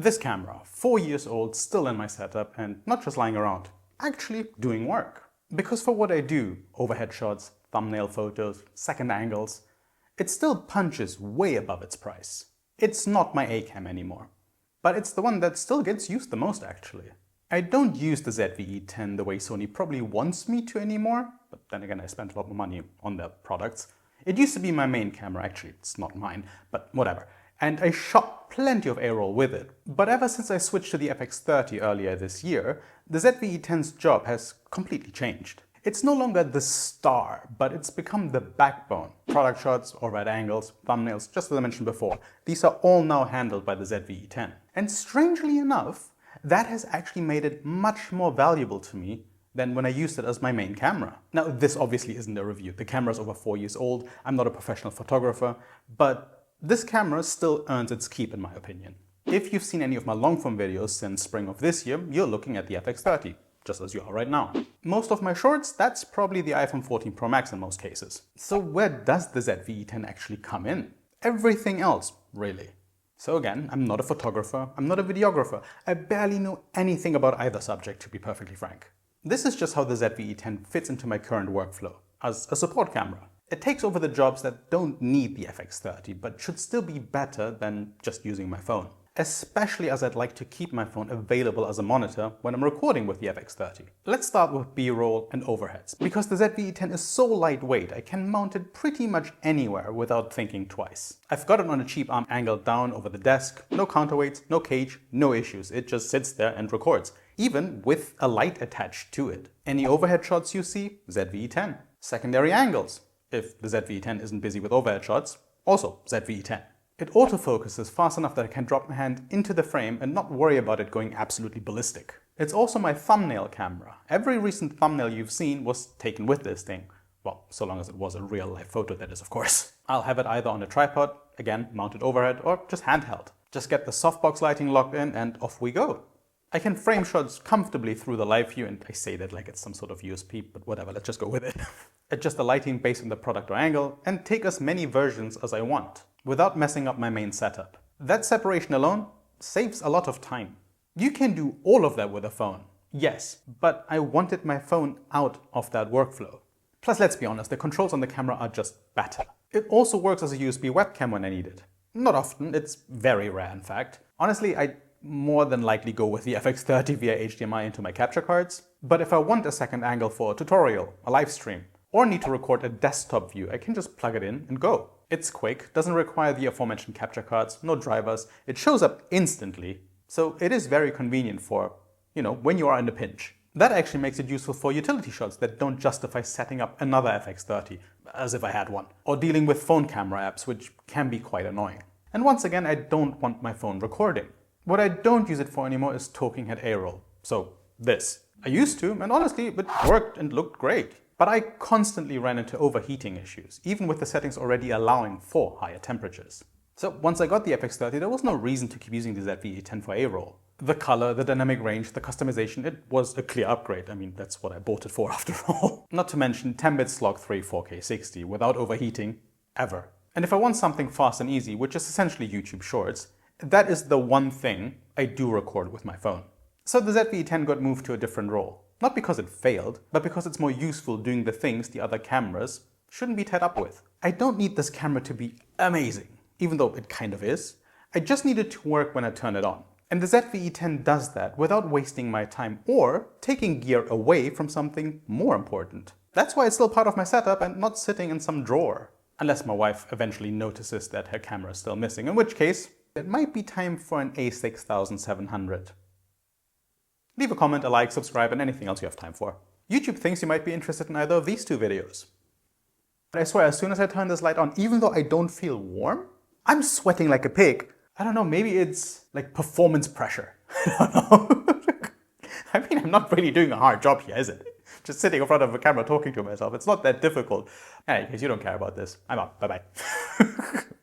This camera, 4 years old, still in my setup and not just lying around, actually doing work. Because for what I do, overhead shots, thumbnail photos, second angles, it still punches way above its price. It's not my A-cam anymore, but it's the one that still gets used the most actually. I don't use the ZV-E10 the way Sony probably wants me to anymore, but then again I spent a lot more money on their products. It used to be my main camera, actually it's not mine, but whatever. And I shot plenty of A-roll with it. But ever since I switched to the FX30 earlier this year, the ZV-E10's job has completely changed. It's no longer the star, but it's become the backbone. Product shots, overhead angles, thumbnails, just as I mentioned before, these are all now handled by the ZV-E10. And strangely enough, that has actually made it much more valuable to me than when I used it as my main camera. Now, this obviously isn't a review. The camera's over 4 years old. I'm not a professional photographer, but this camera still earns its keep in my opinion. If you've seen any of my long-form videos since spring of this year, you're looking at the FX30, just as you are right now. Most of my shorts, that's probably the iPhone 14 Pro Max in most cases. So where does the ZV-E10 actually come in? Everything else, really. So again, I'm not a photographer, I'm not a videographer, I barely know anything about either subject, to be perfectly frank. This is just how the ZV-E10 fits into my current workflow, as a support camera. It takes over the jobs that don't need the FX30, but should still be better than just using my phone. Especially as I'd like to keep my phone available as a monitor when I'm recording with the FX30. Let's start with B-roll and overheads. Because the ZV-E10 is so lightweight, I can mount it pretty much anywhere without thinking twice. I've got it on a cheap arm angled down over the desk, no counterweights, no cage, no issues. It just sits there and records, even with a light attached to it. Any overhead shots you see, ZV-E10. Secondary angles. If the ZV-E10 isn't busy with overhead shots, also ZV-E10. It autofocuses fast enough that I can drop my hand into the frame and not worry about it going absolutely ballistic. It's also my thumbnail camera. Every recent thumbnail you've seen was taken with this thing. Well, so long as it was a real life photo, that is, of course. I'll have it either on a tripod, again mounted overhead, or just handheld. Just get the softbox lighting locked in and off we go. I can frame shots comfortably through the live view, and I say that like it's some sort of USP, but whatever, let's just go with it. Adjust the lighting based on the product or angle, and take as many versions as I want, without messing up my main setup. That separation alone saves a lot of time. You can do all of that with a phone, yes, but I wanted my phone out of that workflow. Plus, let's be honest, the controls on the camera are just better. It also works as a USB webcam when I need it. Not often, it's very rare in fact. Honestly, I'd more than likely go with the FX30 via HDMI into my capture cards. But if I want a second angle for a tutorial, a live stream, or need to record a desktop view, I can just plug it in and go. It's quick, doesn't require the aforementioned capture cards, no drivers, it shows up instantly. So it is very convenient for, when you are in a pinch. That actually makes it useful for utility shots that don't justify setting up another FX30, as if I had one, or dealing with phone camera apps, which can be quite annoying. And once again, I don't want my phone recording. What I don't use it for anymore is talking head A-roll. So this. I used to, and honestly, it worked and looked great. But I constantly ran into overheating issues, even with the settings already allowing for higher temperatures. So once I got the FX30, there was no reason to keep using the ZV-E10 for A-roll. The color, the dynamic range, the customization, it was a clear upgrade. I mean, that's what I bought it for after all. Not to mention 10-bit slog 3 4K 60 without overheating, ever. And if I want something fast and easy, which is essentially YouTube Shorts, that is the one thing I do record with my phone. So the ZV-E10 got moved to a different role. Not because it failed, but because it's more useful doing the things the other cameras shouldn't be tied up with. I don't need this camera to be amazing, even though it kind of is. I just need it to work when I turn it on. And the ZV-E10 does that without wasting my time or taking gear away from something more important. That's why it's still part of my setup and not sitting in some drawer. Unless my wife eventually notices that her camera is still missing, in which case it might be time for an A6700. Leave a comment, a like, subscribe, and anything else you have time for. YouTube thinks you might be interested in either of these two videos. But I swear, as soon as I turn this light on, even though I don't feel warm, I'm sweating like a pig. I don't know, maybe it's like performance pressure. I don't know. I mean, I'm not really doing a hard job here, is it? Just sitting in front of a camera talking to myself. It's not that difficult. Anyways, you don't care about this. I'm out. Bye-bye.